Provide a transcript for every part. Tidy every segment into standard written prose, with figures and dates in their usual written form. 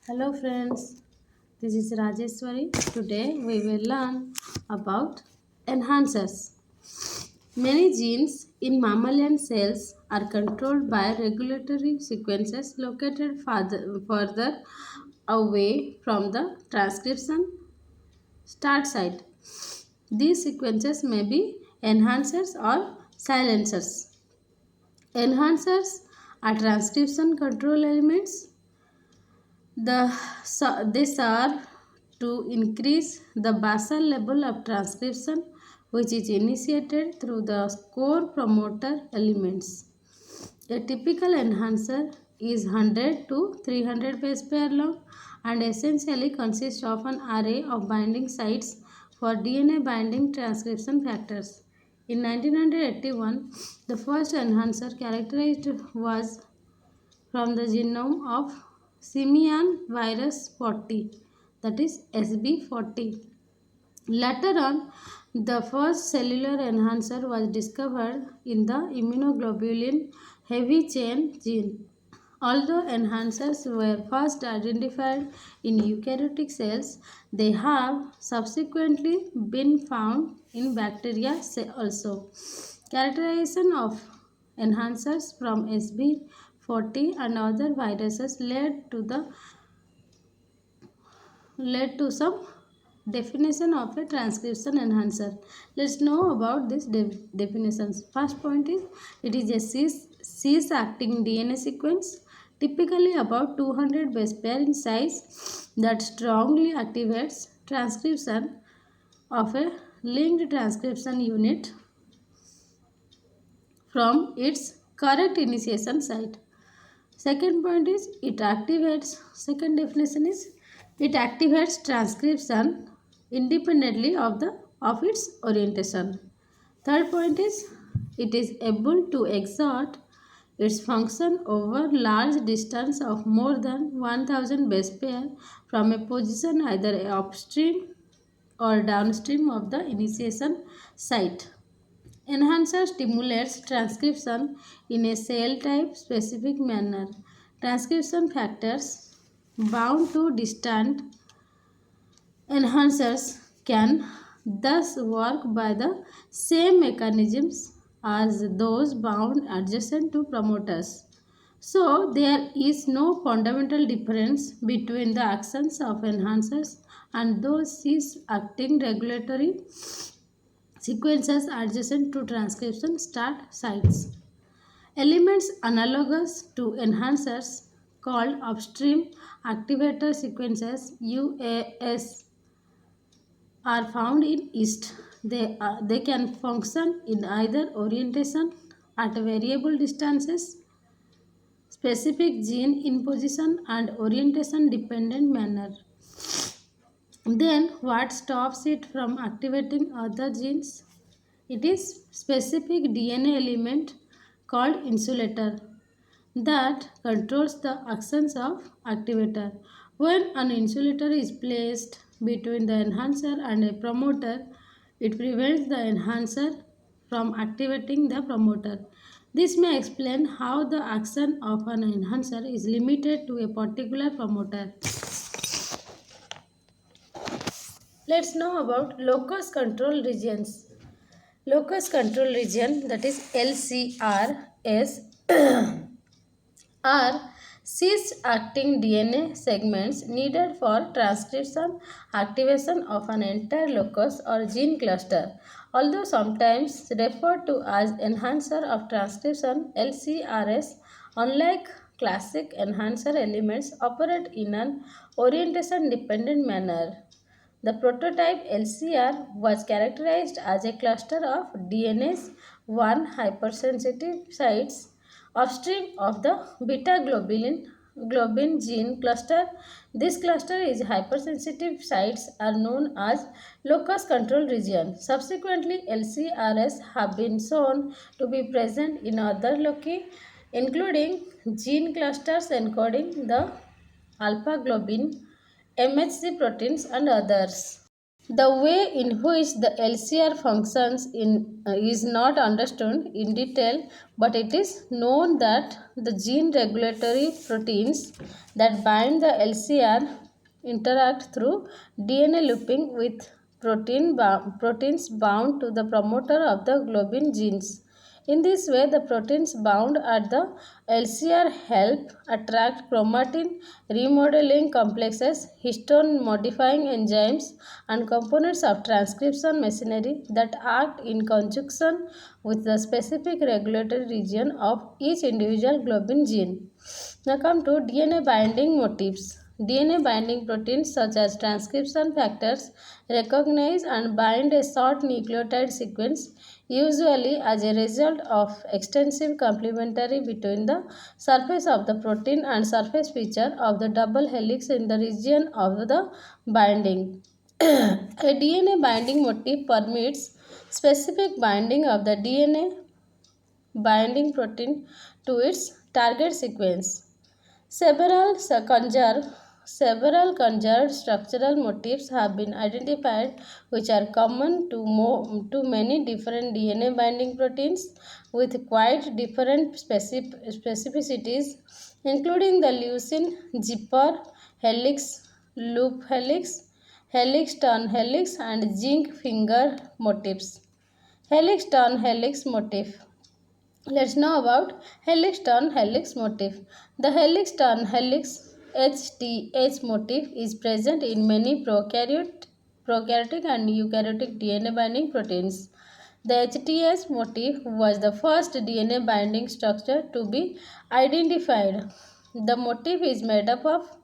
Hello friends, this is Rajeshwari. Today we will learn about enhancers. Many genes in mammalian cells are controlled by regulatory sequences located further away from the transcription start site. These sequences may be enhancers or silencers. Enhancers are transcription control elements. These are to increase the basal level of transcription, which is initiated through the core promoter elements. A typical enhancer is 100 to 300 base pair long and essentially consists of an array of binding sites for DNA binding transcription factors. In 1981, the first enhancer characterized was from the genome of simian virus 40, that is SB40. Later on, the first cellular enhancer was discovered in the immunoglobulin heavy chain gene. Although enhancers were first identified in eukaryotic cells, they have subsequently been found in bacteria also. Characterization of enhancers from SB40 and other viruses led to some definition of a transcription enhancer. Let's know about these definitions. First point is it is a cis acting DNA sequence, typically about 200 base pair in size, that strongly activates transcription of a linked transcription unit from its correct initiation site. Second point is second definition is it activates transcription independently of its orientation. Third point is it is able to exert its function over large distance of more than 1000 base pair from a position either upstream or downstream of the initiation site. Enhancer stimulates transcription in a cell type specific manner. Transcription factors bound to distant enhancers can thus work by the same mechanisms as those bound adjacent to promoters. So, there is no fundamental difference between the actions of enhancers and those cis-acting regulatory sequences adjacent to transcription start sites. Elements analogous to enhancers called upstream activator sequences UAS are found in yeast. They can function in either orientation at variable distances, specific gene imposition and orientation dependent manner. Then what stops it from activating other genes? It is specific DNA element called insulator that controls the actions of activator. When an insulator is placed between the enhancer and a promoter, it prevents the enhancer from activating the promoter. This may explain how the action of an enhancer is limited to a particular promoter. Let's know about locus control regions. Locus control region, that is LCRS, are cis-acting DNA segments needed for transcription activation of an entire locus or gene cluster. Although sometimes referred to as enhancer of transcription, LCRS, unlike classic enhancer elements, operate in an orientation dependent manner. The prototype LCR was characterized as a cluster of DNase 1 hypersensitive sites upstream of the beta globin gene cluster. This cluster is hypersensitive sites are known as locus control region. Subsequently, LCRS have been shown to be present in other loci, including gene clusters encoding the alpha globin, MHC proteins and others. The way in which the LCR functions is not understood in detail, but it is known that the gene regulatory proteins that bind the LCR interact through DNA looping with proteins bound to the promoter of the globin genes. In this way, the proteins bound at the LCR help attract chromatin remodeling complexes, histone modifying enzymes, and components of transcription machinery that act in conjunction with the specific regulatory region of each individual globin gene. Now come to DNA binding motifs. DNA binding proteins such as transcription factors recognize and bind a short nucleotide sequence, usually as a result of extensive complementary between the surface of the protein and surface feature of the double helix in the region of the binding. A DNA binding motif permits specific binding of the DNA binding protein to its target sequence. Several conserved several conserved structural motifs have been identified which are common to many different DNA binding proteins with quite different specificities, including the leucine, zipper, helix, loop helix, helix turn helix, and zinc finger motifs. Helix turn helix motif. Let's know about helix turn helix motif. The helix turn helix HTH motif is present in many prokaryotic and eukaryotic DNA binding proteins. The HTH motif was the first DNA binding structure to be identified. The motif is made up of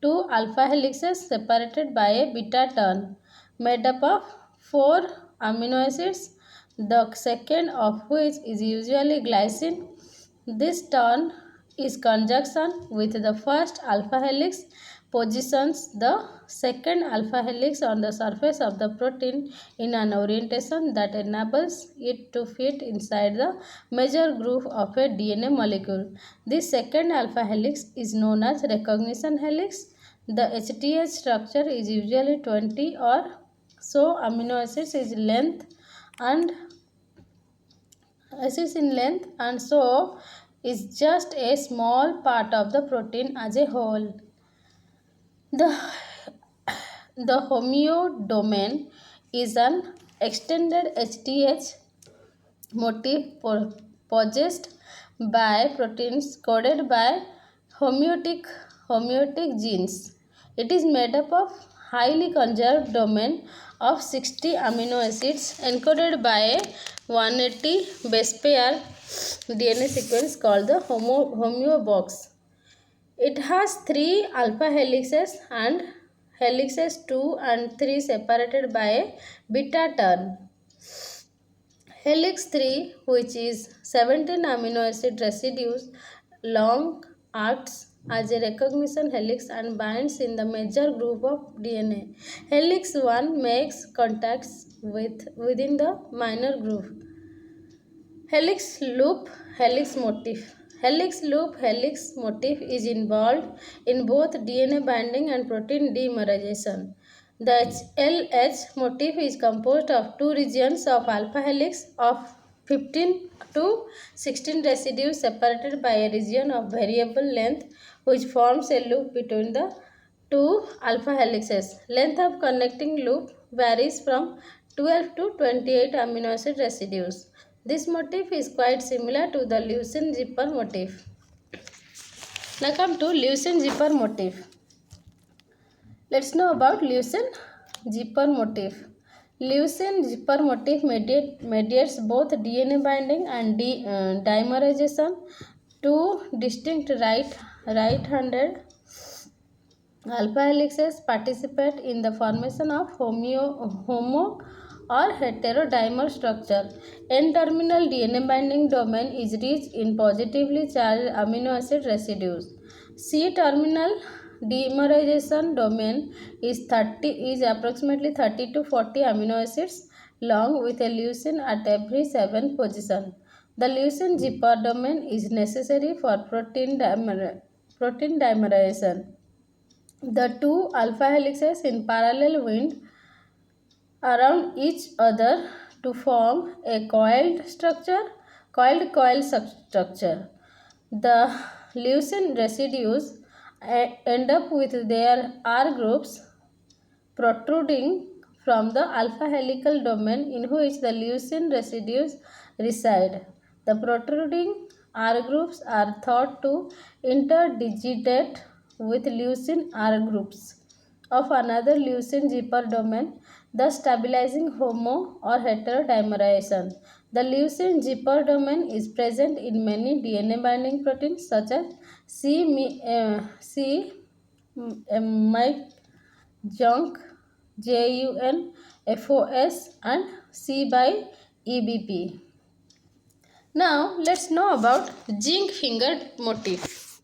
two alpha helices separated by a beta turn, made up of four amino acids, the second of which is usually glycine. This turn is conjunction with the first alpha helix positions the second alpha helix on the surface of the protein in an orientation that enables it to fit inside the major groove of a DNA molecule. This second alpha helix is known as recognition helix. The HTH structure is usually 20 or so amino acids is length and acids in length, and so is just a small part of the protein as a whole. The, the homeodomain is an extended HTH motif possessed by proteins coded by homeotic genes. It is made up of highly conserved domain of 60 amino acids encoded by a 180 base pair DNA sequence called the homeobox. It has three alpha helices and helixes 2 and 3 separated by a beta turn. Helix 3, which is 17 amino acid residues long, acts as a recognition helix and binds in the major group of DNA. Helix 1 makes contacts within the minor groove. Helix loop helix motif. Helix loop helix motif is involved in both DNA binding and protein dimerization. The LH motif is composed of two regions of alpha helix of 15 to 16 residues separated by a region of variable length which forms a loop between the two alpha helices. Length of connecting loop varies from 12 to 28 amino acid residues. This motif is quite similar to the leucine zipper motif. Now come to leucine zipper motif. Let's know about leucine zipper motif. Leucine zipper motif mediates both DNA binding and dimerization. Two distinct right-handed alpha helices participate in the formation of homo or heterodimer structure. N-terminal DNA binding domain is rich in positively charged amino acid residues. C-terminal dimerization domain is approximately 30 to 40 amino acids long with a leucine at every 7 position. The leucine zipper domain is necessary for protein dimerization. The two alpha helices in parallel wind around each other to form a coiled substructure. The leucine residues end up with their R groups protruding from the alpha helical domain in which the leucine residues reside. The protruding R groups are thought to interdigitate with leucine R groups of another leucine zipper domain, thus stabilizing homo or heterodimerization. The leucine zipper domain is present in many DNA binding proteins such as C. Junk, JUNFOS and C by EBP. Now let's know about zinc finger motif.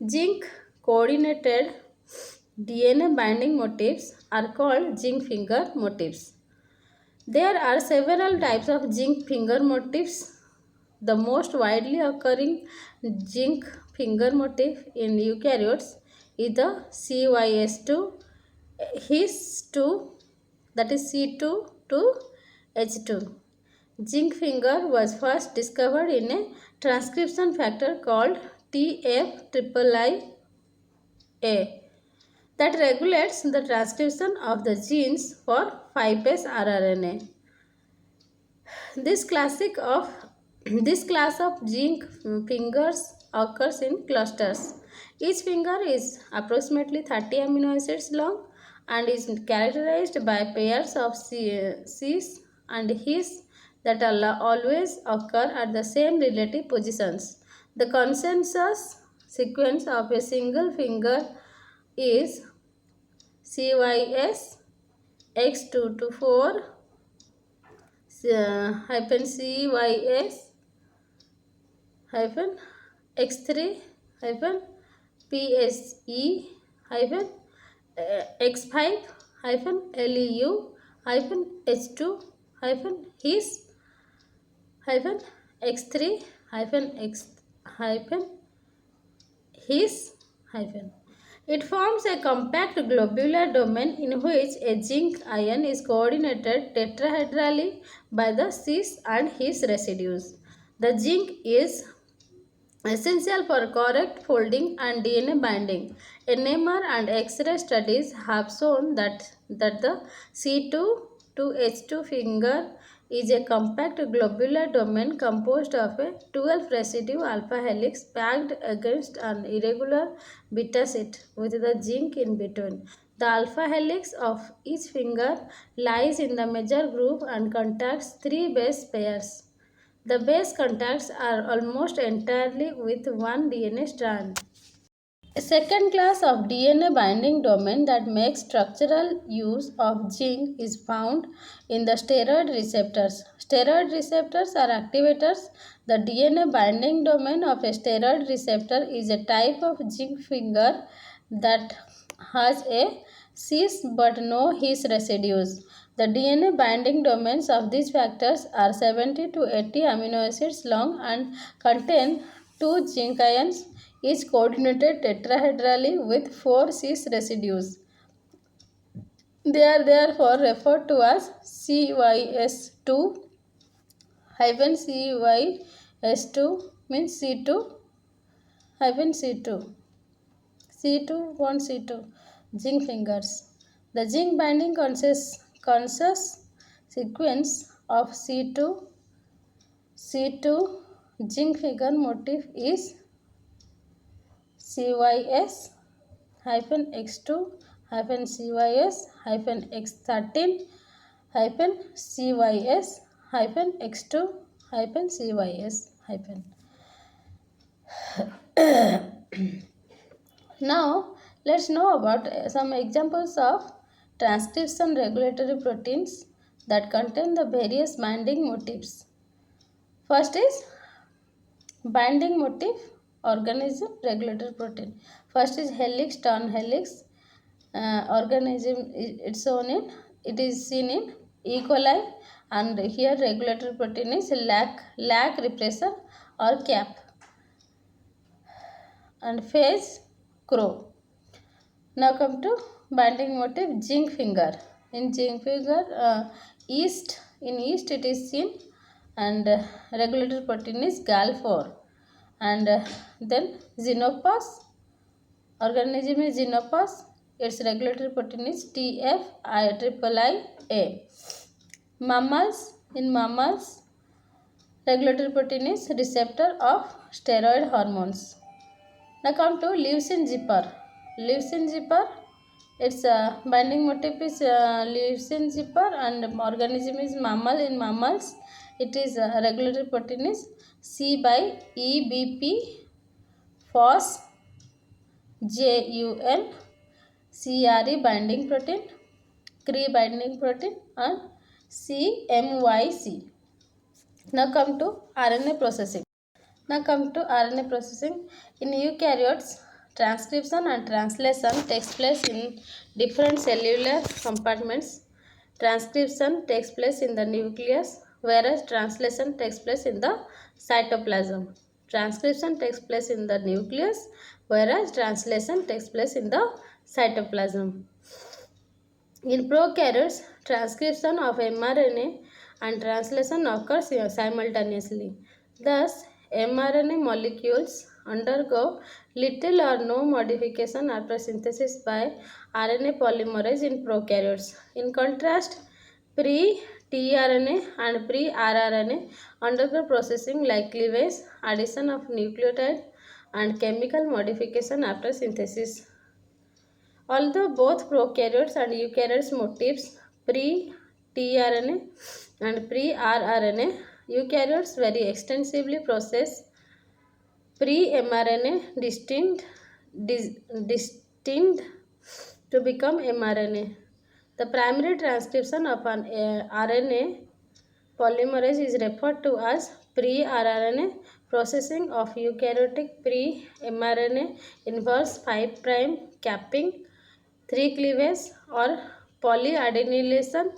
Zinc coordinated DNA binding motifs are called zinc finger motifs. There are several types of zinc finger motifs. The most widely occurring zinc finger motif in eukaryotes is the CYS2 his2, that is C2 to H2. Zinc finger was first discovered in a transcription factor called TFIIIA that regulates the transcription of the genes for 5' rRNA. This this class of zinc fingers occurs in clusters. Each finger is approximately 30 amino acids long and is characterized by pairs of Cs and His that always occur at the same relative positions. The consensus sequence of a single finger is CYS X2 to 4 hyphen CYS hyphen X3 hyphen PSE hyphen X5 hyphen LEU hyphen H2 hyphen his hyphen X3 hyphen X hyphen his hyphen. It forms a compact globular domain in which a zinc ion is coordinated tetrahedrally by the cis and his residues. The zinc is essential for correct folding and DNA binding. NMR and X-ray studies have shown that the C2 to H2 finger is a compact globular domain composed of a 12 residue alpha helix packed against an irregular beta sheet with the zinc in between. The alpha helix of each finger lies in the major groove and contacts three base pairs. The base contacts are almost entirely with one DNA strand. A second class of DNA binding domain that makes structural use of zinc is found in the steroid receptors. Steroid receptors are activators. The DNA binding domain of a steroid receptor is a type of zinc finger that has a cis but no his residues. The DNA binding domains of these factors are 70 to 80 amino acids long and contain two zinc ions, each coordinated tetrahedrally with 4 cis residues. They are therefore referred to as CYS2 hyphen CYS2 means C2 hyphen C2. C2 1 C2 zinc fingers. The zinc binding consensus sequence of C2 zinc finger motif is CYS hyphen X2 hyphen CYS hyphen X13 hyphen CYS hyphen X2 hyphen CYS hyphen. Now let's know about some examples of transcription regulatory proteins that contain the various binding motifs. First is binding motif organism regulatory protein. First is helix turn helix organism. It is seen in E. coli, and here regulatory protein is lac repressor or CAP, and phase crow. Now come to binding motif zinc finger. In zinc figure, in yeast it is seen, and regulator protein is Gal4, and then Xenopus organism is Xenopus. Its regulatory protein is TFIIIA. In mammals, regulatory protein is receptor of steroid hormones. Now come to leucine zipper. Leucine zipper, its binding motif is leucine zipper, and organism is mammal. In mammals, it is regulatory protein is C by EBP phos JUN CRE binding protein, CRE binding protein, and CMYC. Now come to RNA processing. In eukaryotes, transcription and translation takes place in different cellular compartments. Transcription takes place in the nucleus, whereas translation takes place in the cytoplasm. Transcription takes place in the nucleus, whereas translation takes place in the cytoplasm. In prokaryotes, transcription of mRNA and translation occurs simultaneously. Thus, mRNA molecules undergo little or no modification after synthesis by RNA polymerase in prokaryotes. In contrast, pre-tRNA and pre-rRNA undergo processing like cleavage, addition of nucleotide, and chemical modification after synthesis. Although both prokaryotes and eukaryotes motifs pre-tRNA and pre-rRNA, eukaryotes very extensively process pre-mRNA distinct to become mRNA. The primary transcription of an RNA polymerase is referred to as pre-rRNA. Processing of eukaryotic pre-mRNA involves 5' capping, 3 cleavage or polyadenylation,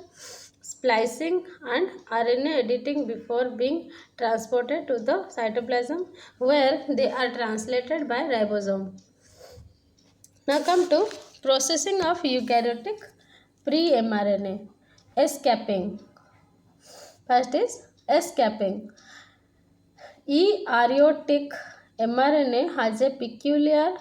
splicing, and RNA editing before being transported to the cytoplasm, where they are translated by ribosome. Now come to processing of eukaryotic pre-mRNA. S-capping. First is S-capping. Eukaryotic mRNA has a peculiar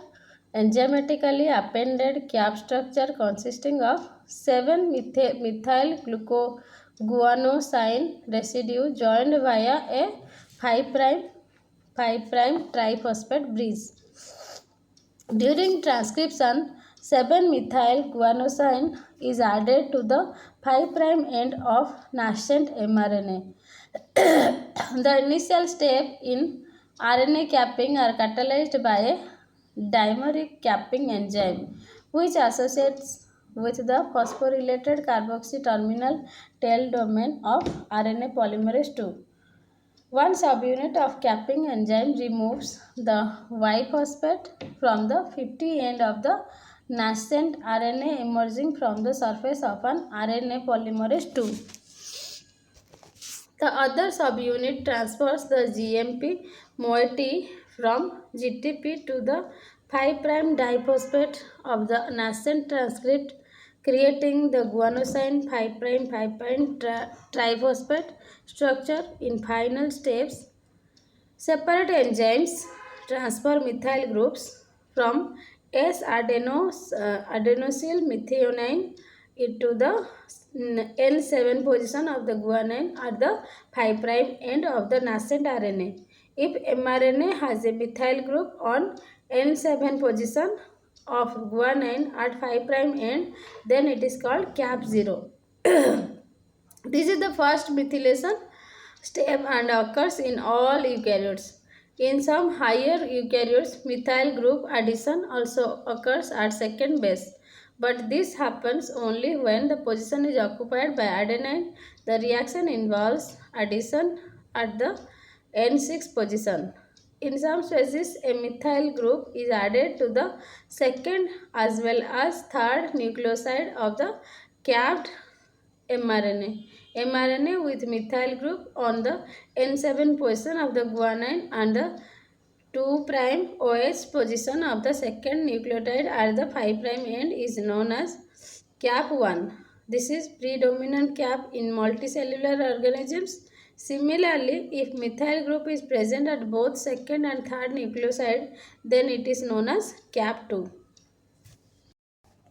enzymatically appended cap structure consisting of 7 methyl glucoguanosine residue joined via a 5' triphosphate bridge. During transcription, 7 methyl guanosine is added to the 5' end of nascent mRNA. The initial step in RNA capping are catalyzed by a dimeric capping enzyme, which associates with the phosphorylated carboxy terminal tail domain of RNA polymerase II. One subunit of capping enzyme removes the Y phosphate from the 50 end of the nascent RNA emerging from the surface of an RNA polymerase II. The other subunit transfers the GMP moiety from GTP to the 5' diphosphate of the nascent transcript, creating the guanosine 5' triphosphate structure. In final steps, separate enzymes transfer methyl groups from S-adenosyl methionine into the N7 position of the guanine at the 5' end of the nascent RNA. If mRNA has a methyl group on N7 position of guanine at 5' end, then it is called cap0. This is the first methylation step and occurs in all eukaryotes. In some higher eukaryotes, methyl group addition also occurs at second base. But this happens only when the position is occupied by adenine. The reaction involves addition at the N6 position. In some species, a methyl group is added to the second as well as third nucleoside of the capped mRNA. mRNA with methyl group on the N7 position of the guanine and the 2' OH position of the second nucleotide at the 5' end is known as cap1. This is predominant cap in multicellular organisms. Similarly, if methyl group is present at both second and third nucleoside, then it is known as cap2.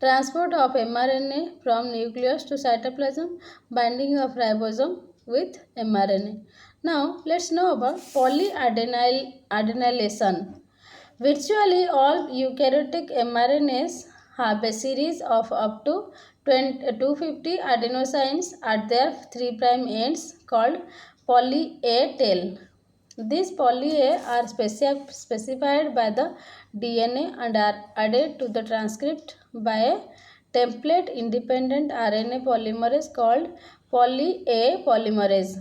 Transport of mRNA from nucleus to cytoplasm, binding of ribosome with mRNA. Now, let's know about polyadenylation. Virtually all eukaryotic mRNAs have a series of up to 250 adenosines at their 3' ends called poly A tail. These poly A are specified by the DNA and are added to the transcript by a template independent RNA polymerase called poly A polymerase.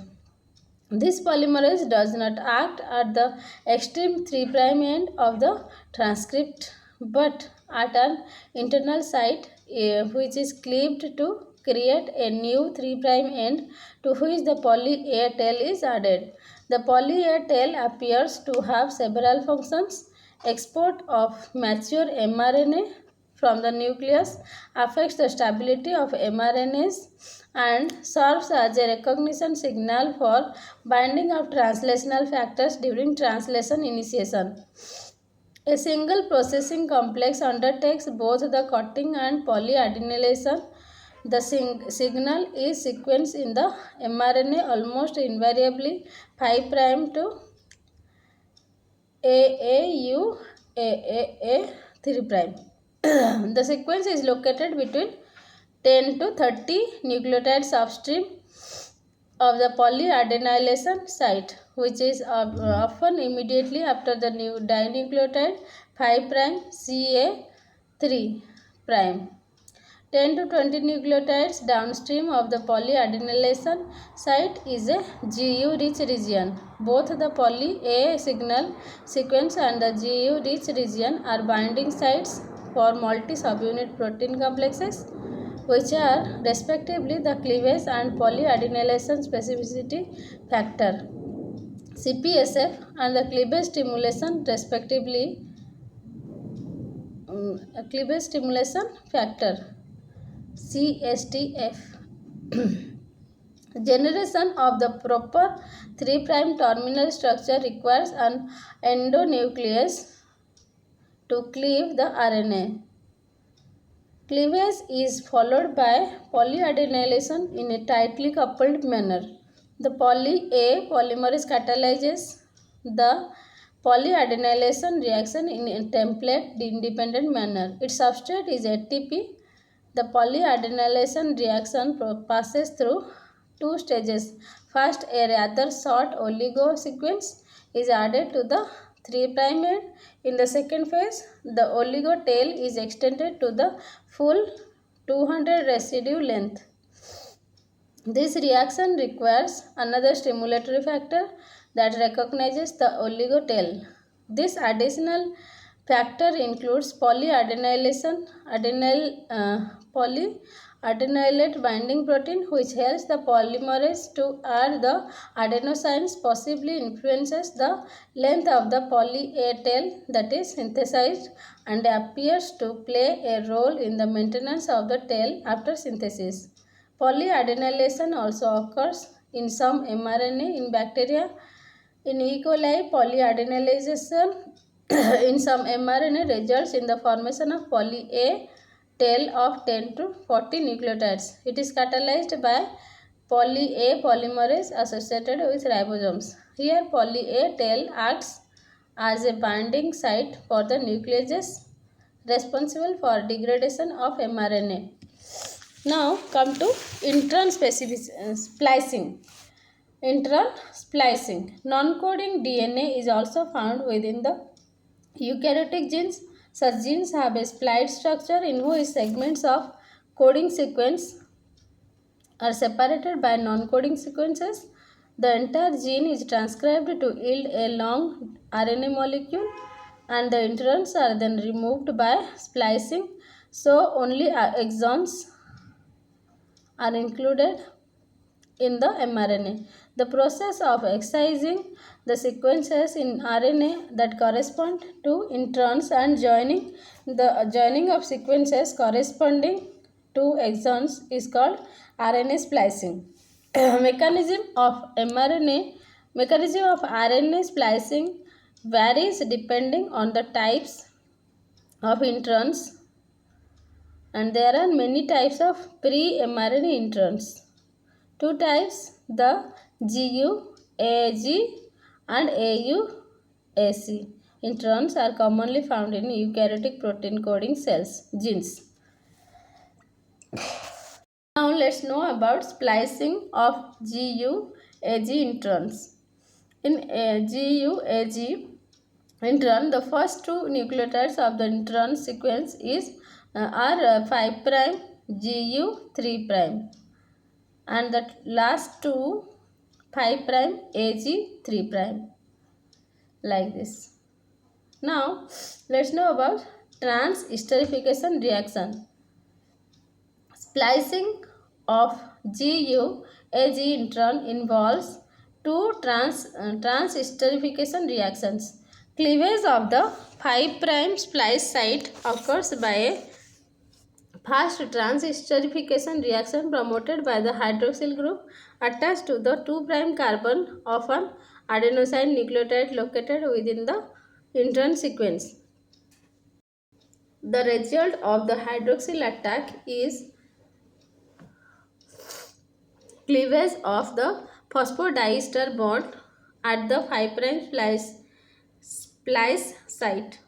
This polymerase does not act at the extreme 3' end of the transcript but at an internal site which is cleaved to create a new 3' end to which the poly A tail is added. The poly A tail appears to have several functions. Export of mature mRNA from the nucleus affects the stability of mRNAs and serves as a recognition signal for binding of translational factors during translation initiation. A single processing complex undertakes both the cutting and polyadenylation. The signal is sequenced in the mRNA almost invariably 5' to AAU AAA 3'. The sequence is located between 10 to 30 nucleotides upstream of the polyadenylation site, which is often immediately after the new dinucleotide 5' CA3'. 10 to 20 nucleotides downstream of the polyadenylation site is a GU-rich region. Both the poly A signal sequence and the GU-rich region are binding sites for multi-subunit protein complexes, which are respectively the cleavage and polyadenylation specificity factor CPSF and the cleavage stimulation respectively cleavage stimulation factor CSTF. Generation of the proper 3' terminal structure requires an endonuclease to cleave the RNA. Cleavage is followed by polyadenylation in a tightly coupled manner. The poly A polymerase catalyzes the polyadenylation reaction in a template independent manner. Its substrate is ATP. The polyadenylation reaction passes through two stages. First, a rather short oligo sequence is added to the 3' end. In the second phase, the oligo tail is extended to the full 200 residue length. This reaction requires another stimulatory factor that recognizes the oligo tail. This additional factor includes polyadenylation, polyadenylate binding protein, which helps the polymerase to add the adenosines, possibly influences the length of the poly A tail that is synthesized and appears to play a role in the maintenance of the tail after synthesis. Polyadenylation also occurs in some mRNA in bacteria. In E. coli, polyadenylation in some mRNA results in the formation of poly A tail of 10 to 40 nucleotides. It is catalyzed by poly A polymerase associated with ribosomes. Here, poly A tail acts as a binding site for the nucleases responsible for degradation of mRNA. Now come to intron splicing. Intron splicing. Non-coding DNA is also found within the eukaryotic genes. Such genes have a splice structure in which segments of coding sequence are separated by non-coding sequences. The entire gene is transcribed to yield a long RNA molecule and the introns are then removed by splicing, so only exons are included in the mRNA. The process of excising the sequences in RNA that correspond to introns and joining of sequences corresponding two exons is called RNA splicing. Mechanism of mRNA Mechanism of RNA splicing varies depending on the types of introns, and there are many types of pre-mRNA introns. Two types, the GU-AG and AU-AC introns are commonly found in eukaryotic protein coding cells, genes. Now let's know about splicing of GU-AG introns. In GU-AG intron, the first two nucleotides of the intron sequence are 5' GU 3', and the last two 5' AG 3', like this. Now let's know about trans-esterification reaction. Splicing of GU-AG intron involves two trans-esterification reactions. Cleavage of the 5' splice site occurs by a fast trans-esterification reaction promoted by the hydroxyl group attached to the 2' carbon of an adenosine nucleotide located within the intron sequence. The result of the hydroxyl attack is cleavage of the phosphodiester bond at the 5' splice site,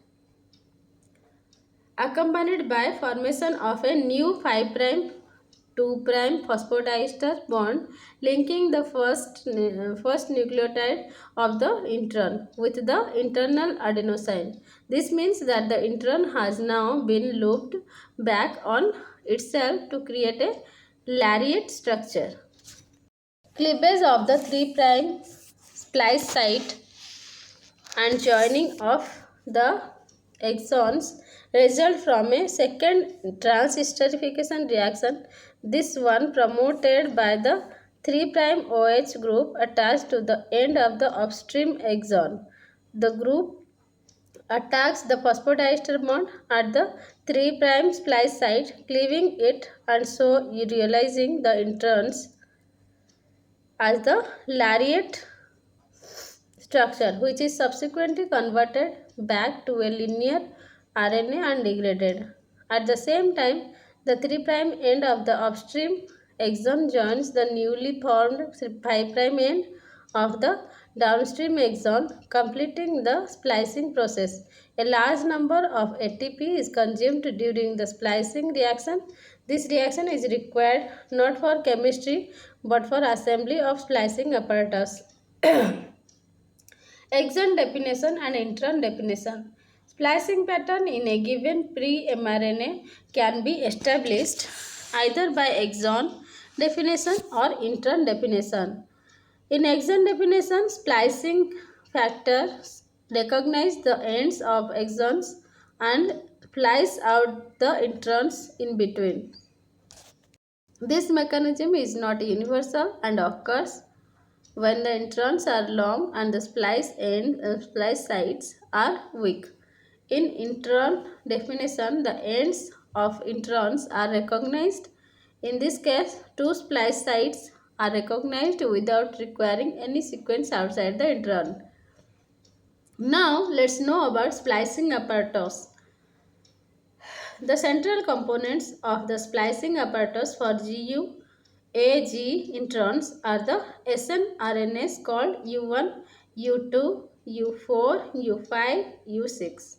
accompanied by formation of a new 5' 2' phosphodiester bond linking the first nucleotide of the intron with the internal adenosine. This means that the intron has now been looped back on itself to create a lariat structure. Cleavage of the 3' splice site and joining of the exons result from a second trans-esterification reaction, this one promoted by the 3' OH group attached to the end of the upstream exon. The group attacks the phosphodiester bond at the 3' splice site, cleaving it and so realizing the introns as the lariat structure, which is subsequently converted back to a linear RNA and degraded. At the same time, the 3' end of the upstream exon joins the newly formed 5' end of the downstream exon, completing the splicing process. A large number of ATP is consumed during the splicing reaction. This reaction is required not for chemistry but for assembly of splicing apparatus. Exon definition and intron definition. Splicing pattern in a given pre-mRNA can be established either by exon definition or intron definition. In exon definition, splicing factors recognize the ends of exons and splice out the introns in between. This mechanism is not universal and occurs when the introns are long and the splice sites are weak. In intron definition, the ends of introns are recognized. In this case, two splice sites are recognized without requiring any sequence outside the intron. Now, let's know about splicing apparatus. The central components of the splicing apparatus for GU-AG introns are the snRNAs called U1, U2, U4, U5, U6.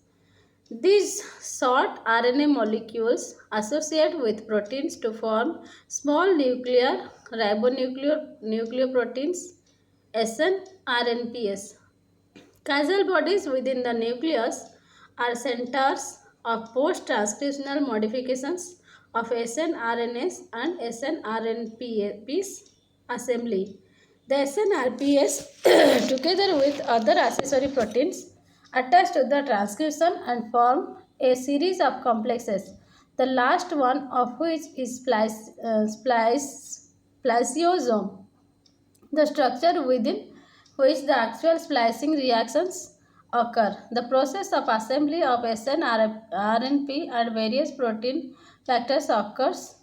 These short RNA molecules associate with proteins to form small nuclear ribonucleoproteins, snRNPs. Causal bodies within the nucleus are centers of post-transcriptional modifications of snRNAs and snRNPs assembly. The snRPs, together with other accessory proteins, attach to the transcription and form a series of complexes, the last one of which is spliceosome, the structure within which the actual splicing reactions occur. The process of assembly of snRNP and various protein factors occurs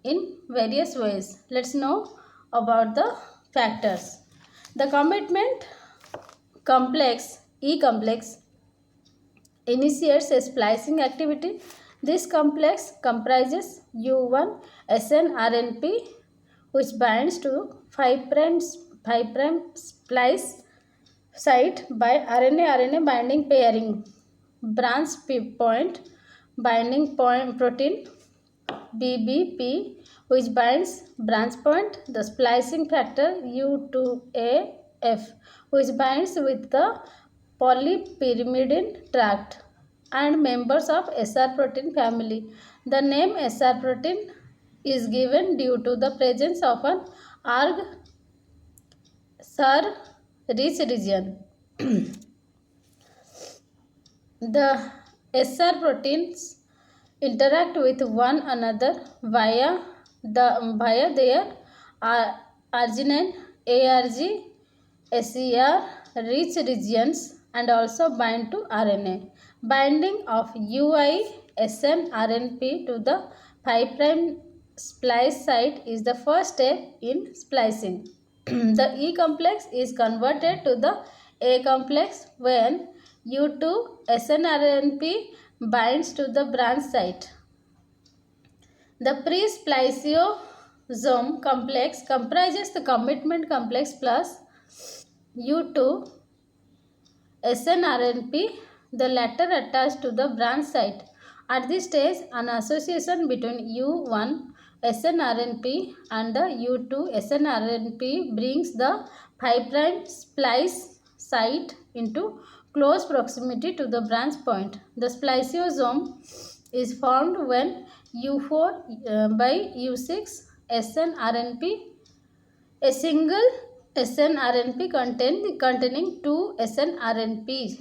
in various ways. Let's know about the factors. The commitment complex, E complex, initiates a splicing activity. This complex comprises U1 SNRNP, which binds to 5' splice site by RNA binding pairing. Branch point binding point protein BBP, which binds branch point, the splicing factor U2AF, which binds with the polypyrimidine tract, and members of SR protein family. The name SR protein is given due to the presence of an ARG SAR rich region. The SR proteins interact with one another via their arginine ARG SER rich regions and also bind to RNA. Binding of UI SNRNP to the 5' splice site is the first step in splicing. The E complex is converted to the A complex when U2 SNRNP binds to the branch site. The pre-spliceosome complex comprises the commitment complex plus U2 SNRNP, the latter attached to the branch site. At this stage, an association between U1 SNRNP and the U2 SNRNP brings the 5' splice site into close proximity to the branch point. The spliceosome is formed when U4 by U6 SNRNP, a single SNRNP containing two SNRNAs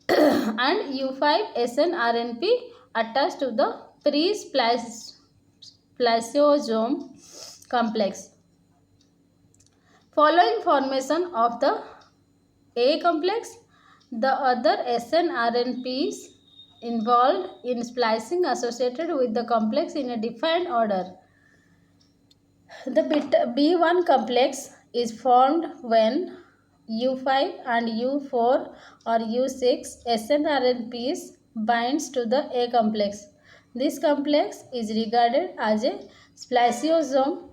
and U5 SNRNP attached to the pre-spliceosome complex. Following formation of the A complex, the other SNRNPs involved in splicing associated with the complex in a defined order. The B1 complex is formed when U5 and U4 or U6 SNRNPs binds to the A complex. This complex is regarded as a spliceosome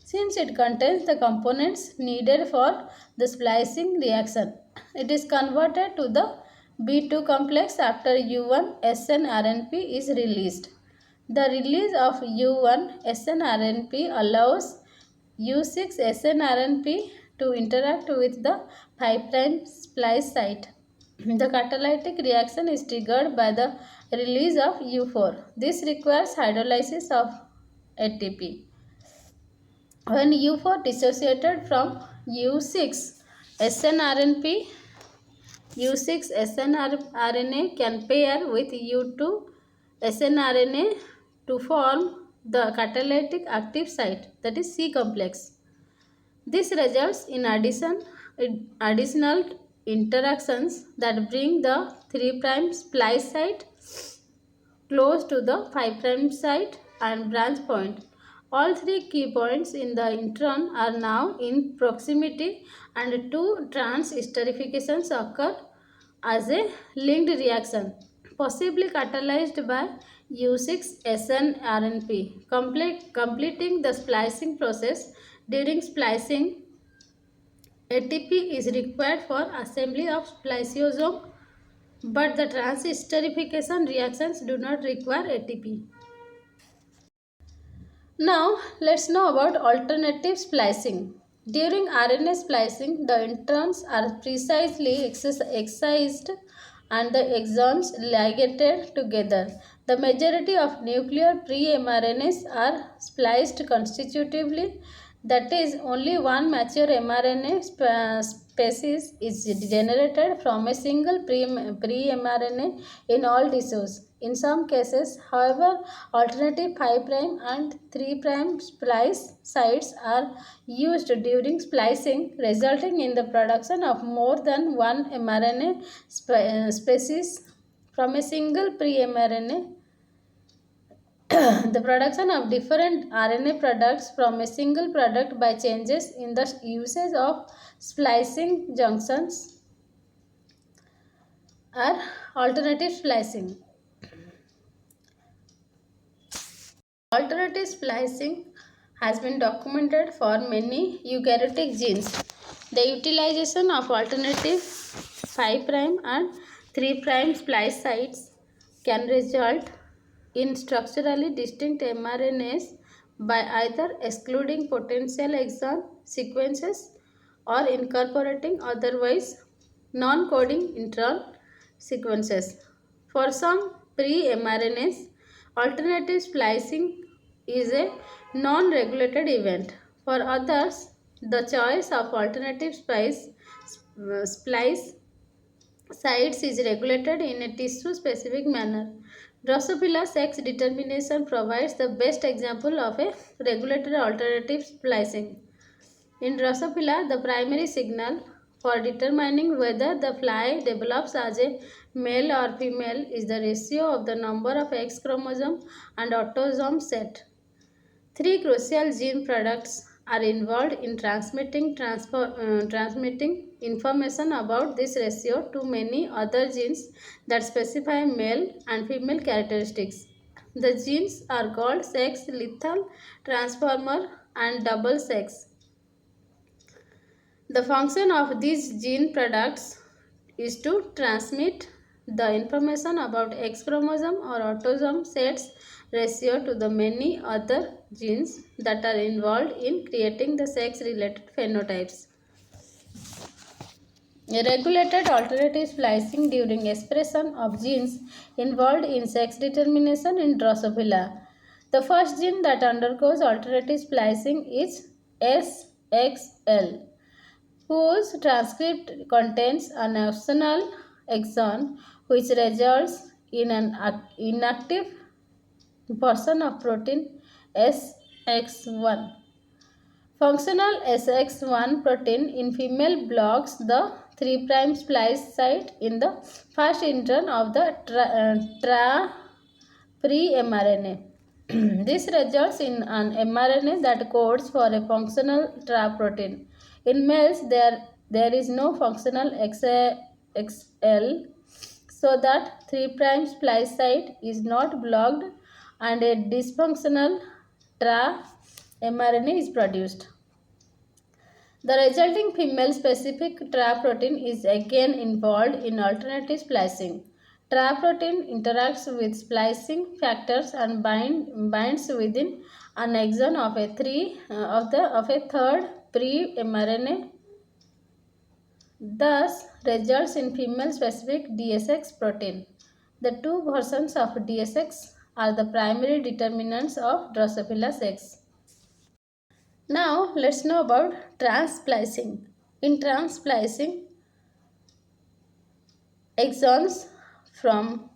since it contains the components needed for the splicing reaction. It is converted to the B2 complex after U1 SNRNP is released. The release of U1 SNRNP allows U6 SNRNP to interact with the 5' splice site. The catalytic reaction is triggered by the release of U4. This requires hydrolysis of ATP. When U4 dissociated from U6 SNRNP, U6 SNRNA can pair with U2 SNRNA to form the catalytic active site, that is C complex. This results in additional interactions that bring the 3' splice site close to the 5' site and branch point. All three key points in the intron are now in proximity and two trans esterifications occur as a linked reaction, possibly catalyzed by U6 SNRNP, completing the splicing process. During splicing, ATP is required for assembly of spliceosome, but the trans-esterification reactions do not require ATP. Now, let's know about alternative splicing. During RNA splicing, the introns are precisely excised and the exons ligated together. The majority of nuclear pre-mRNAs are spliced constitutively, that is, only one mature mRNA species is generated from a single pre-mRNA in all tissues. In some cases, however, alternative 5' and 3' splice sites are used during splicing, resulting in the production of more than one mRNA species from a single pre-mRNA. The production of different RNA products from a single product by changes in the usage of splicing junctions or alternative splicing. Alternative splicing has been documented for many eukaryotic genes. The utilization of alternative 5' and 3' splice sites can result in structurally distinct mRNAs by either excluding potential exon sequences or incorporating otherwise non-coding intron sequences. For some pre-mRNAs, alternative splicing is a non-regulated event. For others, the choice of alternative splice sites is regulated in a tissue-specific manner. Drosophila sex determination provides the best example of a regulated alternative splicing. In Drosophila, the primary signal for determining whether the fly develops as a male or female is the ratio of the number of X chromosome and autosome set. Three crucial gene products are involved in transmitting information about this ratio to many other genes that specify male and female characteristics. The genes are called sex lethal transformer and double sex. The function of these gene products is to transmit the information about X chromosome or autosome sets ratio to the many other genes that are involved in creating the sex-related phenotypes. Regulated alternative splicing during expression of genes involved in sex determination in Drosophila. The first gene that undergoes alternative splicing is SXL, whose transcript contains an optional exon which results in an inactive portion of protein SX1. Functional SX1 protein in female blocks the 3' splice site in the first intron of the pre-mRNA. This results in an mRNA that codes for a functional TRA protein. In males, there is no functional XL, so that 3' splice site is not blocked and a dysfunctional TRA mRNA is produced. The resulting female-specific TRA protein is again involved in alternative splicing. TRA protein interacts with splicing factors and binds within an exon of a third pre-mRNA, thus results in female-specific DSX protein. The two versions of DSX are the primary determinants of Drosophila sex. Now let's know about transsplicing. In transsplicing, exons from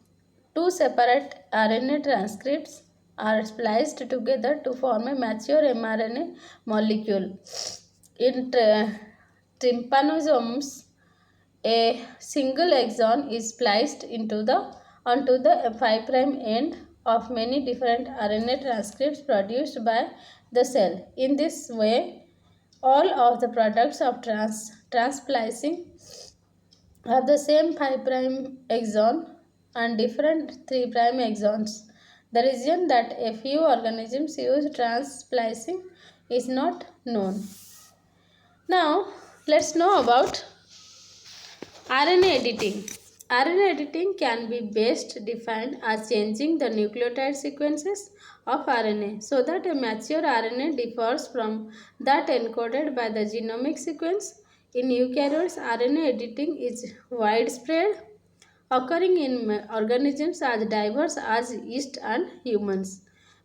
two separate RNA transcripts are spliced together to form a mature mRNA molecule. In trypanosomes, a single exon is spliced onto the 5' end of many different RNA transcripts produced by the cell. In this way, all of the products of transsplicing have the same 5' exon and different 3' exons. The reason that a few organisms use transsplicing is not known. Now, let's know about RNA editing. RNA editing can be best defined as changing the nucleotide sequences of RNA so that a mature RNA differs from that encoded by the genomic sequence. In eukaryotes, RNA editing is widespread, occurring in organisms as diverse as yeast and humans.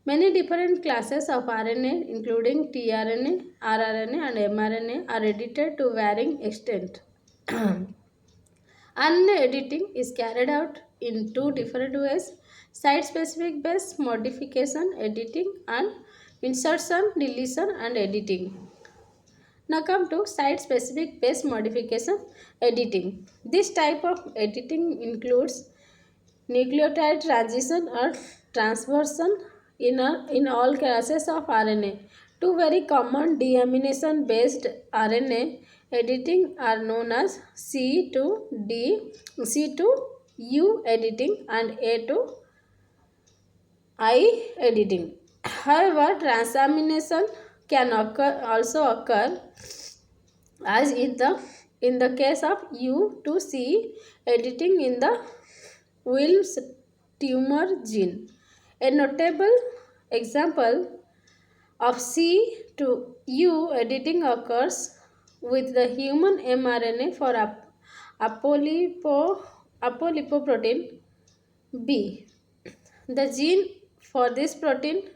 Many different classes of RNA, including tRNA, rRNA, and mRNA, are edited to varying extent. RNA editing is carried out in two different ways: site-specific base modification editing and insertion, deletion, and editing. Now come to site-specific base modification editing. This type of editing includes nucleotide transition or transversion in all classes of RNA. Two very common deamination based RNA editing are known as C to D, C to U editing and A to I editing. However, transamination can also occur as in the case of U to C editing in the Wilms tumor gene. A notable example of C to U editing occurs with the human mRNA for apolipoprotein B. The gene for this protein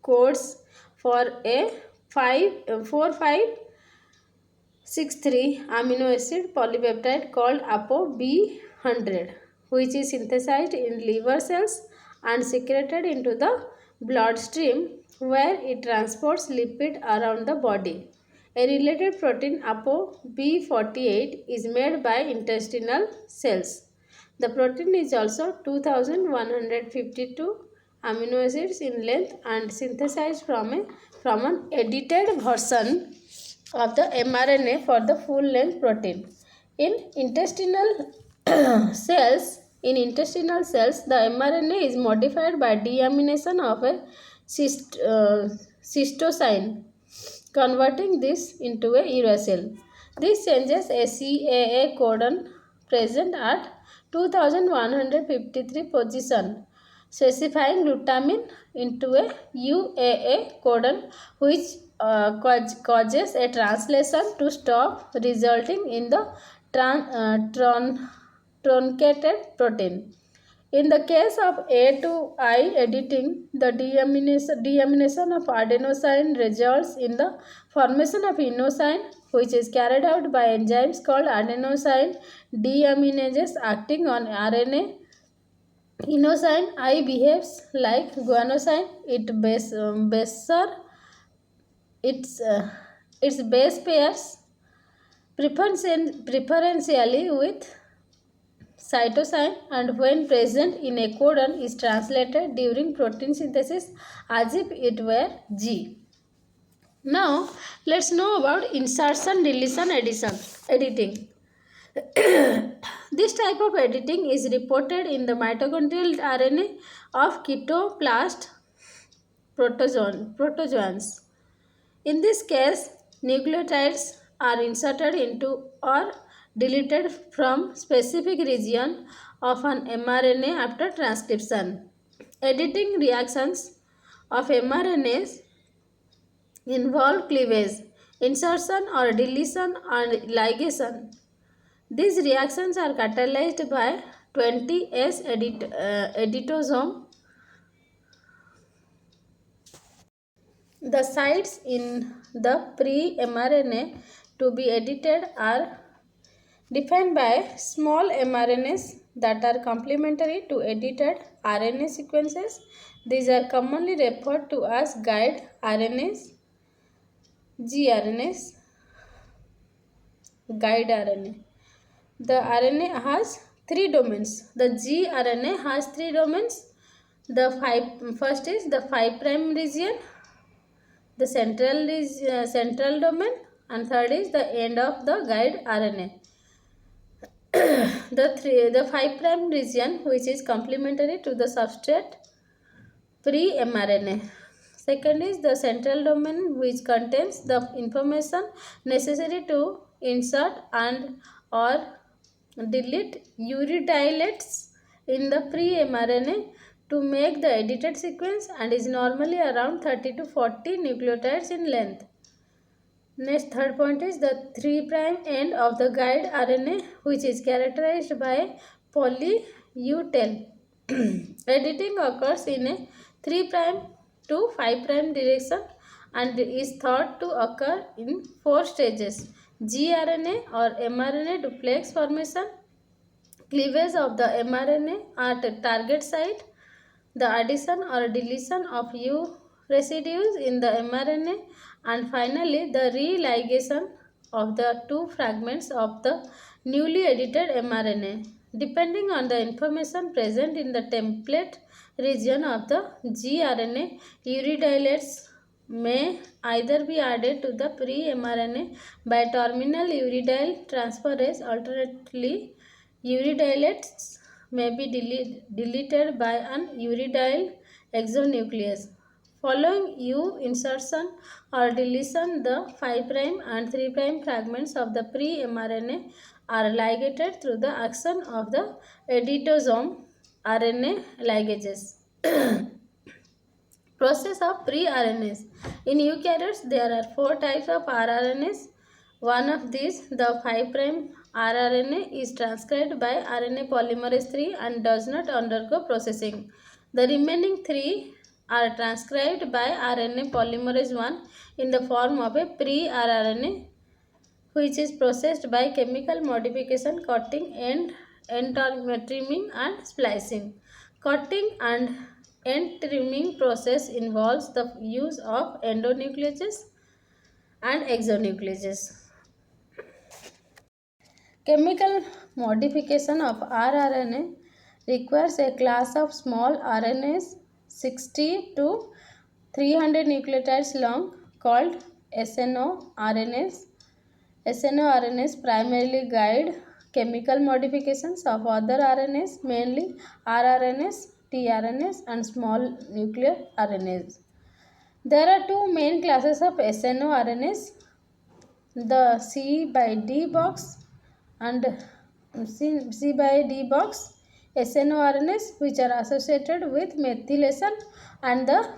codes for a 4563 amino acid polypeptide called ApoB100, which is synthesized in liver cells and secreted into the bloodstream where it transports lipid around the body. A related protein ApoB48 is made by intestinal cells. The protein is also 2152 amino acids in length and synthesized from an edited version of the mRNA for the full length protein. In intestinal cells, the mRNA is modified by deamination of a cystosine, converting this into a uracil. This changes a CAA codon present at 2153 position, specifying glutamine into a UAA codon, which causes a translation to stop, resulting in the truncated protein. In the case of A to I editing, the deamination of adenosine results in the formation of inosine, which is carried out by enzymes called adenosine deaminases acting on RNA. Inosine I behaves like guanosine. Its base pairs preferentially with cytosine, and when present in a codon is translated during protein synthesis as if it were G. Now let's know about insertion deletion editing. This type of editing is reported in the mitochondrial RNA of ketoplast protozoans. In this case, nucleotides are inserted into or deleted from specific region of an mRNA after transcription. Editing reactions of mRNAs involve cleavage, insertion or deletion and ligation. These reactions are catalyzed by 20S editosome. The sites in the pre-mRNA to be edited are defined by small mRNAs that are complementary to edited RNA sequences. These are commonly referred to as guide RNAs, gRNAs, guide RNA. The RNA has three domains. The gRNA has three domains. First is the 5' region, the central domain, and third is the end of the guide RNA. The 5' region, which is complementary to the substrate pre-mRNA. Second is the central domain, which contains the information necessary to insert and or delete uridylates in the pre-mRNA to make the edited sequence and is normally around 30 to 40 nucleotides in length. Next, third point is the 3' end of the guide RNA, which is characterized by polyU-tail. Editing occurs in a 3' to 5' direction and is thought to occur in 4 stages: gRNA or mRNA duplex formation, cleavage of the mRNA at target site, the addition or deletion of U residues in the mRNA, and finally the religation of the two fragments of the newly edited mRNA. Depending on the information present in the template region of the gRNA, uridylates may either be added to the pre-mRNA by terminal uridyl transferase. Alternately, uridylates may be deleted by an uridyl exonuclease. Following U insertion or deletion, the 5' and 3' fragments of the pre-mRNA are ligated through the action of the editosome RNA ligases. Process of pre-RNAs. In eukaryotes, there are 4 types of rRNAs. One of these, the 5' rRNA, is transcribed by RNA polymerase 3 and does not undergo processing. The remaining 3 are transcribed by RNA polymerase 1 in the form of a pre-rRNA, which is processed by chemical modification, cutting, and end trimming and splicing. Cutting and end trimming process involves the use of endonucleases and exonucleases. Chemical modification of rRNA requires a class of small RNAs 60 to 300 nucleotides long called SNORNAs. SNORNAs primarily guide chemical modifications of other RNAs, mainly rRNAs, tRNAs, and small nuclear RNAs. There are two main classes of SNORNAs, the C by D box and C by D box SNORNAs, which are associated with methylation, and the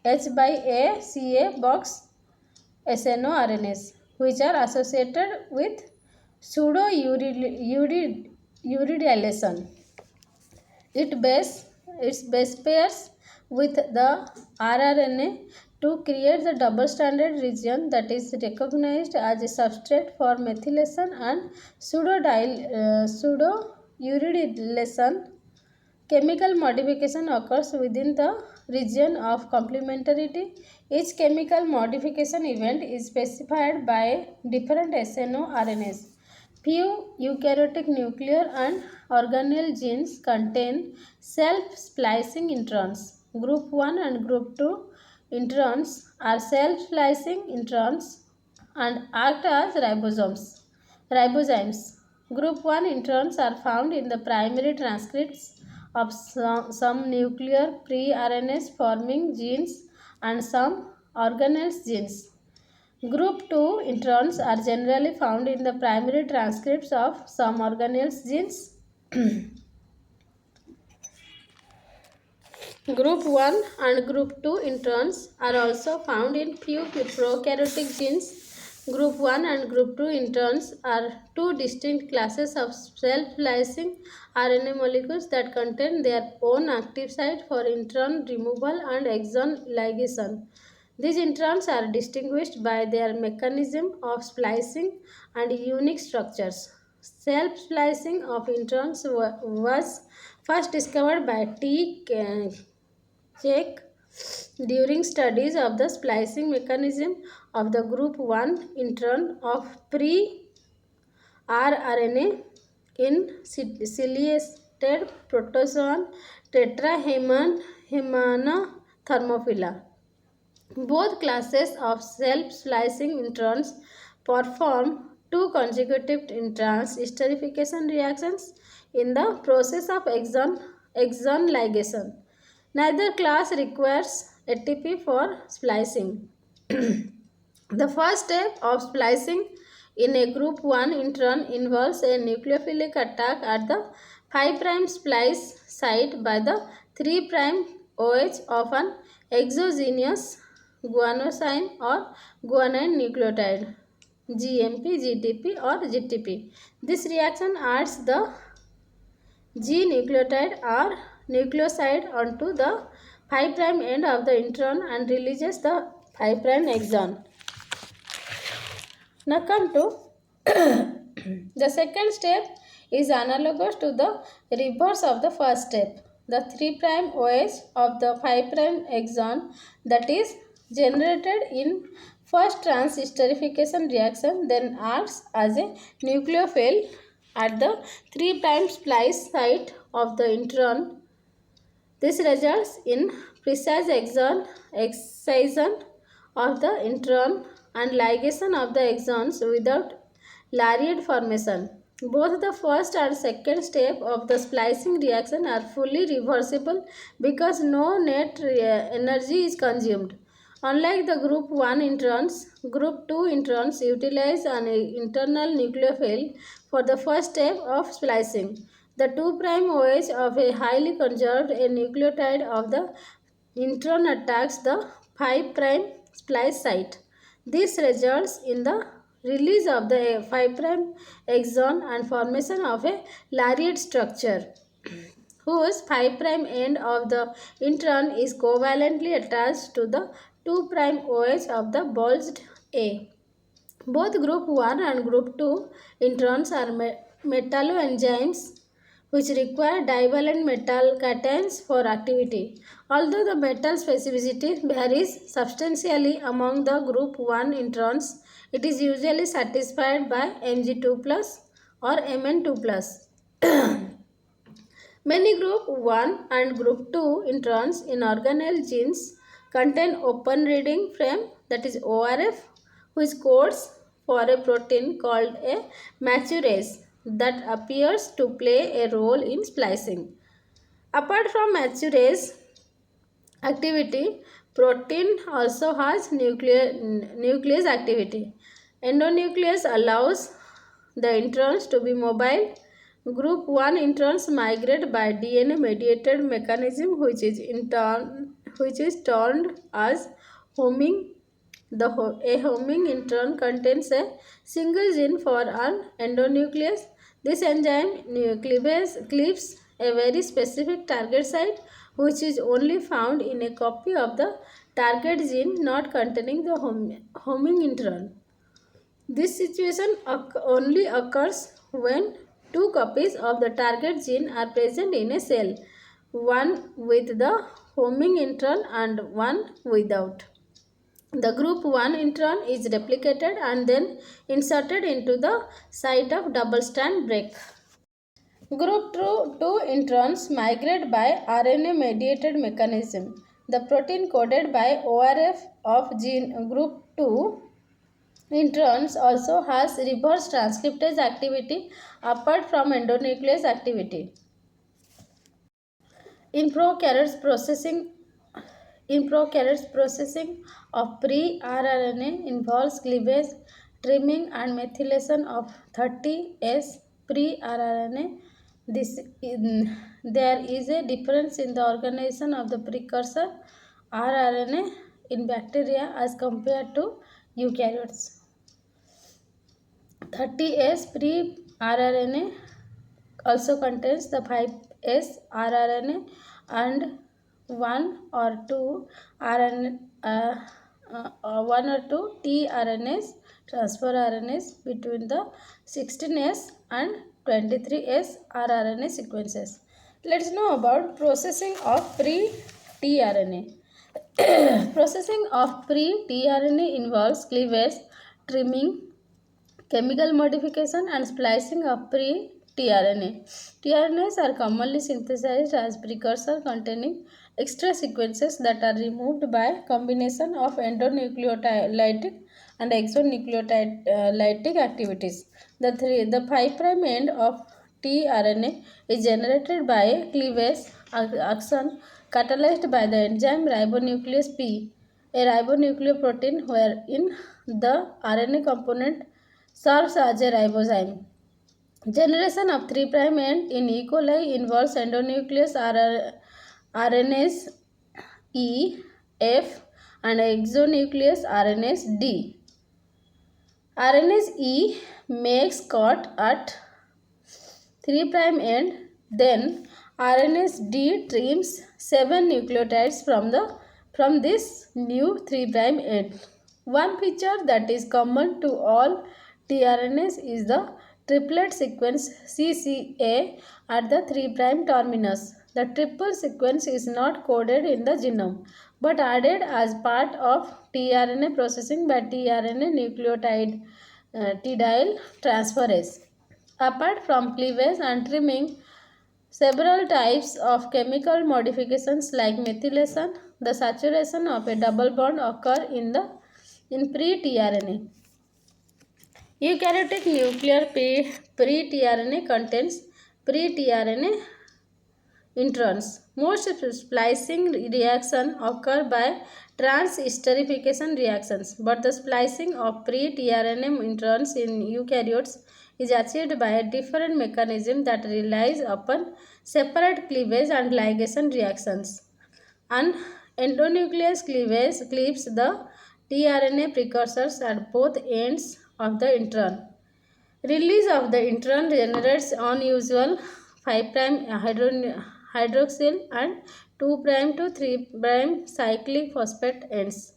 H by A CA box SNORNAs, which are associated with pseudo-uridylation. Its base pairs with the rRNA to create the double-stranded region that is recognized as a substrate for methylation and pseudo-uridylation. Chemical modification occurs within the region of complementarity. Each chemical modification event is specified by different SNORNAs. Few eukaryotic nuclear and organelle genes contain self-splicing introns. Group 1 and Group 2 introns are self-splicing introns and act as ribozymes. Group 1 introns are found in the primary transcripts of some nuclear pre-RNAs forming genes and some organelles genes. Group 2 introns are generally found in the primary transcripts of some organelles genes. Group 1 and Group 2 introns are also found in few prokaryotic genes. Group 1 and Group 2 introns are two distinct classes of self-splicing RNA molecules that contain their own active site for intron removal and exon ligation. These introns are distinguished by their mechanism of splicing and unique structures. Self-splicing of introns was first discovered by T. Cech during studies of the splicing mechanism of the group 1 intron of pre-rRNA in ciliated protozoan Tetrahymena thermophila. Both classes of self-splicing introns perform two consecutive introns esterification reactions in the process of exon ligation. Neither class requires ATP for splicing. The first step of splicing in a group 1 intron involves a nucleophilic attack at the 5' splice site by the 3' OH of an exogenous guanosine or guanine nucleotide, GMP, GTP or GTP. This reaction adds the G nucleotide or nucleoside onto the 5' end of the intron and releases the 5' exon. Now come to the second step is analogous to the reverse of the first step. The 3' OH of the 5' exon that is generated in first trans esterification reaction then acts as a nucleophile at the 3' splice site of the intron This results in precise excision of the intron and ligation of the exons without lariat formation. Both the first and second step of the splicing reaction are fully reversible because no net energy is consumed. Unlike the group 1 introns, group 2 introns utilize an internal nucleophile for the first step of splicing. The 2' OH of a highly conserved a nucleotide of the intron attacks the 5' splice site. This results in the release of the 5' exon and formation of a lariat structure whose 5' end of the intron is covalently attached to the 2' OH of the bulged A. Both group 1 and group 2 introns are metalloenzymes which require divalent metal cations for activity. Although the metal specificity varies substantially among the group 1 introns, it is usually satisfied by Mg2 plus or Mn2 plus. Many group 1 and group 2 introns in organelle genes contain open reading frame, that is ORF, which codes for a protein called a maturase that appears to play a role in splicing. Apart from maturase activity, protein also has nuclease activity. Endonuclease allows the introns to be mobile. Group 1 introns migrate by DNA mediated mechanism which is termed as homing. A homing intron contains a single gene for an endonuclease. This enzyme cleaves a very specific target site which is only found in a copy of the target gene not containing the homing intron. This situation only occurs when two copies of the target gene are present in a cell, one with the homing intron and one without. The group 1 intron is replicated and then inserted into the site of double strand break. Group 2 introns migrate by RNA mediated mechanism. The protein coded by ORF of gene group 2 introns also has reverse transcriptase activity apart from endonuclease activity. In prokaryotes processing of pre-rRNA involves cleavage, trimming and methylation of 30S pre-rRNA. There is a difference in the organization of the precursor rRNA in bacteria as compared to eukaryotes. 30S pre-rRNA also contains the 5S rRNA and one or two tRNAs, transfer RNAs between the 16S and 23S rRNA sequences. Let's know about processing of pre-tRNA. Processing of pre-tRNA involves cleavage, trimming, chemical modification and splicing of pre-tRNA. tRNAs are commonly synthesized as precursor containing extra sequences that are removed by combination of endonucleolytic and exonucleolytic activities. The 5' end of tRNA is generated by a cleavage action catalyzed by the enzyme ribonuclease P, a ribonucleoprotein wherein the RNA component serves as a ribozyme. Generation of 3' end in E. coli involves endonuclease RNase E, F and exonuclease RNase D. RNase E makes cut at 3' end, then RNase D trims 7 nucleotides from this new 3' end. One feature that is common to all tRNAs is the triplet sequence CCA at the 3' terminus. The triple sequence is not coded in the genome but added as part of tRNA processing by tRNA nucleotide tidyl transferase. Apart from cleavage and trimming, Several types of chemical modifications like methylation, the saturation of a double bond occur in pre-tRNA. Eukaryotic nuclear pre-tRNA contains pre-tRNA introns. Most splicing reactions occur by trans-esterification reactions, but the splicing of pre-tRNA introns in eukaryotes is achieved by a different mechanism that relies upon separate cleavage and ligation reactions. An endonuclease cleavage cleaves the tRNA precursors at both ends of the intron. Release of the intron generates unusual 5' hydroxyl and 2' to 3' cyclic phosphate ends.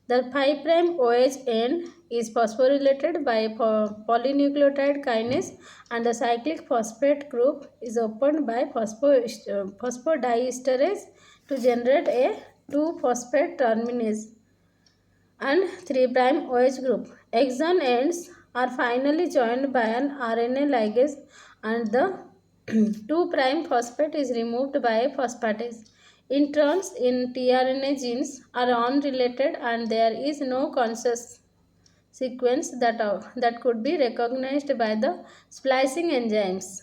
The 5' OH end is phosphorylated by polynucleotide kinase and the cyclic phosphate group is opened by phosphodiesterase to generate a 2-phosphate terminase and 3' OH group. Exon ends are finally joined by an RNA ligase and the 2' phosphate is removed by a phosphatase. Introns in tRNA genes are unrelated and there is no conscious sequence that could be recognized by the splicing enzymes.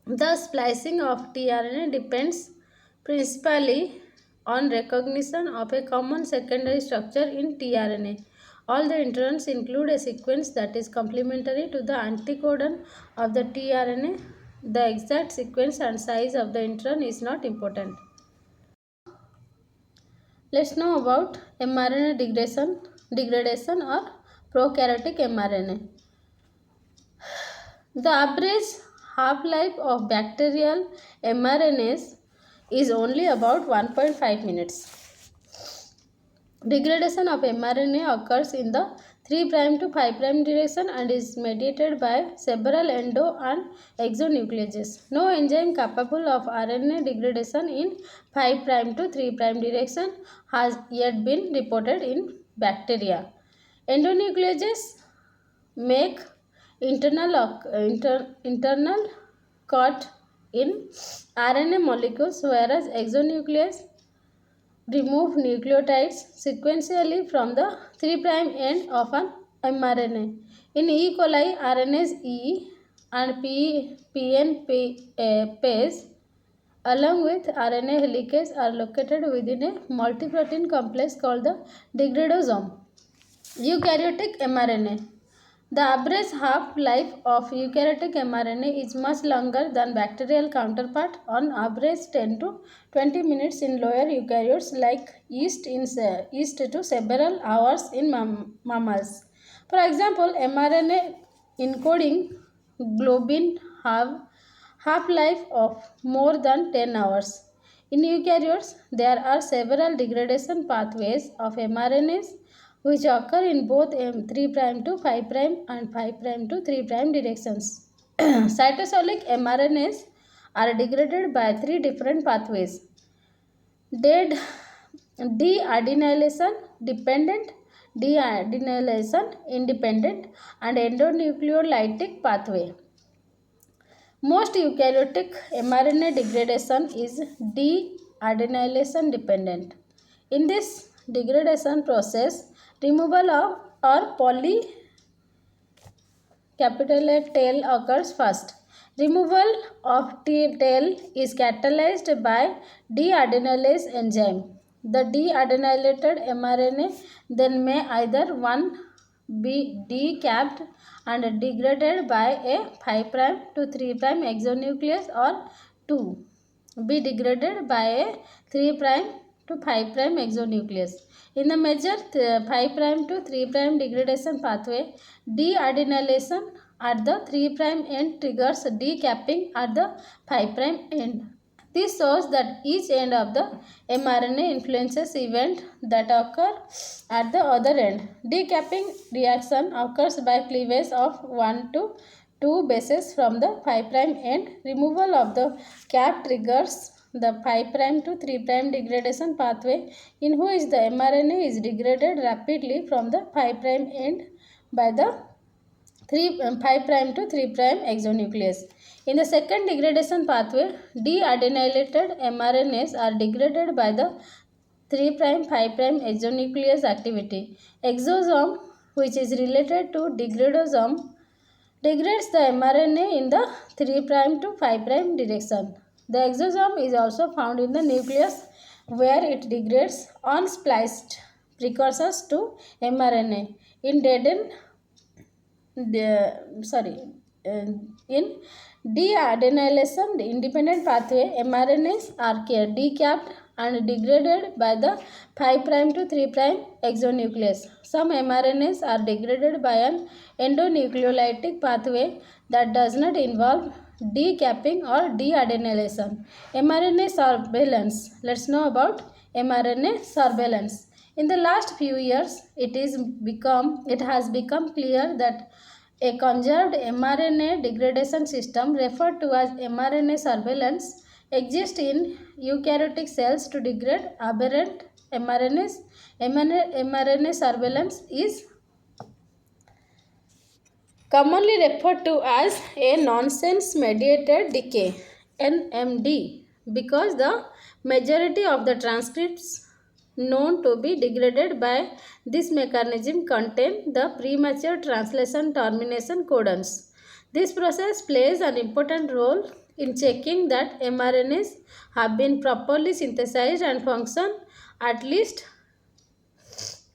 The splicing of tRNA depends principally on recognition of a common secondary structure in tRNA. All the introns include a sequence that is complementary to the anticodon of the tRNA. The exact sequence and size of the intron is not important. Let's know about mRNA degradation or prokaryotic mRNA. The average half-life of bacterial mRNAs is only about 1.5 minutes. Degradation of mRNA occurs in the 3' to 5' direction and is mediated by several endo and exonucleases. No enzyme capable of RNA degradation in 5' to 3' direction has yet been reported in bacteria. Endonucleases make internal cut in RNA molecules, whereas exonucleases remove nucleotides sequentially from the 3' end of an mRNA. In E. coli, RNase E and PNPase along with RNA helicase are located within a multi-protein complex called the degradosome. Eukaryotic mRNA. The average half-life of eukaryotic mRNA is much longer than bacterial counterpart, on average 10 to 20 minutes in lower eukaryotes like yeast to several hours in mammals. For example, mRNA encoding globin have half-life of more than 10 hours. In eukaryotes, there are several degradation pathways of mRNAs which occur in both 3' to 5' and 5' to 3' directions. Cytosolic mRNAs are degraded by 3 different pathways: de-adenylation dependent, de-adenylation independent, and endonucleolytic pathway. Most eukaryotic mRNA degradation is de-adenylation dependent. In this degradation process, removal of or tail occurs first. Removal of tail is catalyzed by de-adenylase enzyme. The de-adenylated mRNA then may either 1 be decapped and degraded by a 5' to 3' exonuclease or 2 be degraded by a 3' to 5' exonuclease. In the major 5' to 3' degradation pathway, de-adenylation at the 3' end triggers decapping at the 5' end. This shows that each end of the mRNA influences events that occur at the other end. Decapping reaction occurs by cleavage of 1 to 2 bases from the 5' end. Removal of the cap triggers the 5' to 3' degradation pathway, in which the mRNA is degraded rapidly from the 5' end by the 5 prime to 3 prime exonuclease. In the second degradation pathway, deadenylated mRNAs are degraded by the 3 prime 5 prime exonuclease activity. Exosome, which is related to degradosome, degrades the mRNA in the 3 prime to 5 prime direction. The exosome is also found in the nucleus, where it degrades unspliced precursors to mRNA. In in deadenylation independent pathway, mRNAs are decapped and degraded by the 5 prime to 3 prime exonuclease. Some mRNAs are degraded by an endonucleolytic pathway that does not involve decapping or deadenylation. mRNA surveillance. Let's know about mRNA surveillance. In the last few years, it has become clear that a conserved mRNA degradation system, referred to as mRNA surveillance, exists in eukaryotic cells to degrade aberrant mRNAs. mRNA surveillance is commonly referred to as a nonsense mediated decay (NMD) because the majority of the transcripts known to be degraded by this mechanism contain the premature translation termination codons. This process plays an important role in checking that mRNAs have been properly synthesized and function, at least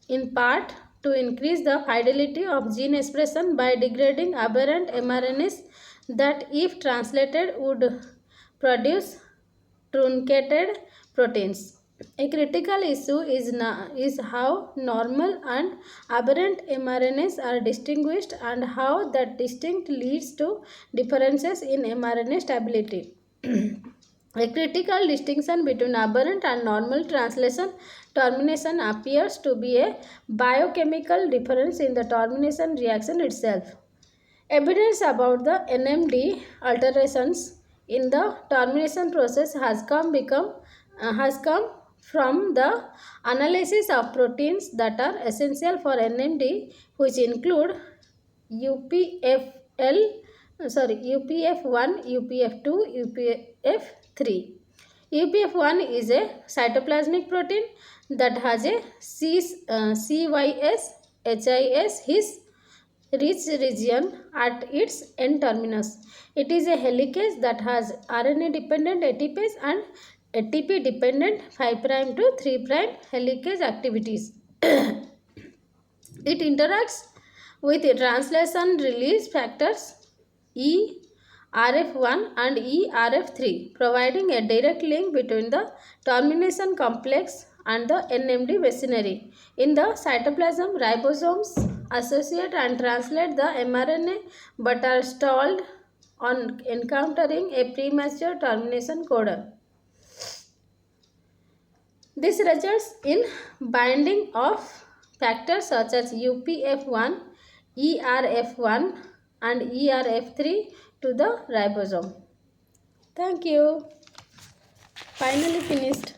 in part, to increase the fidelity of gene expression by degrading aberrant mRNAs that, if translated, would produce truncated proteins. A critical issue is how normal and aberrant mRNAs are distinguished and how that distinct leads to differences in mRNA stability. A critical distinction between aberrant and normal translation termination appears to be a biochemical difference in the termination reaction itself. Evidence about the NMD alterations in the termination process has come from the analysis of proteins that are essential for NMD, which include UPF1, UPF2, UPF3. UPF1 is a cytoplasmic protein that has a CYS HIS rich region at its N terminus. It is a helicase that has RNA-dependent ATPase and ATP-dependent 5' to 3' helicase activities. It interacts with translation release factors ERF1 and ERF3, providing a direct link between the termination complex and the NMD machinery. In the cytoplasm, ribosomes associate and translate the mRNA but are stalled on encountering a premature termination codon. This results in binding of factors such as UPF1, ERF1 and ERF3 to the ribosome. Thank you. Finally finished.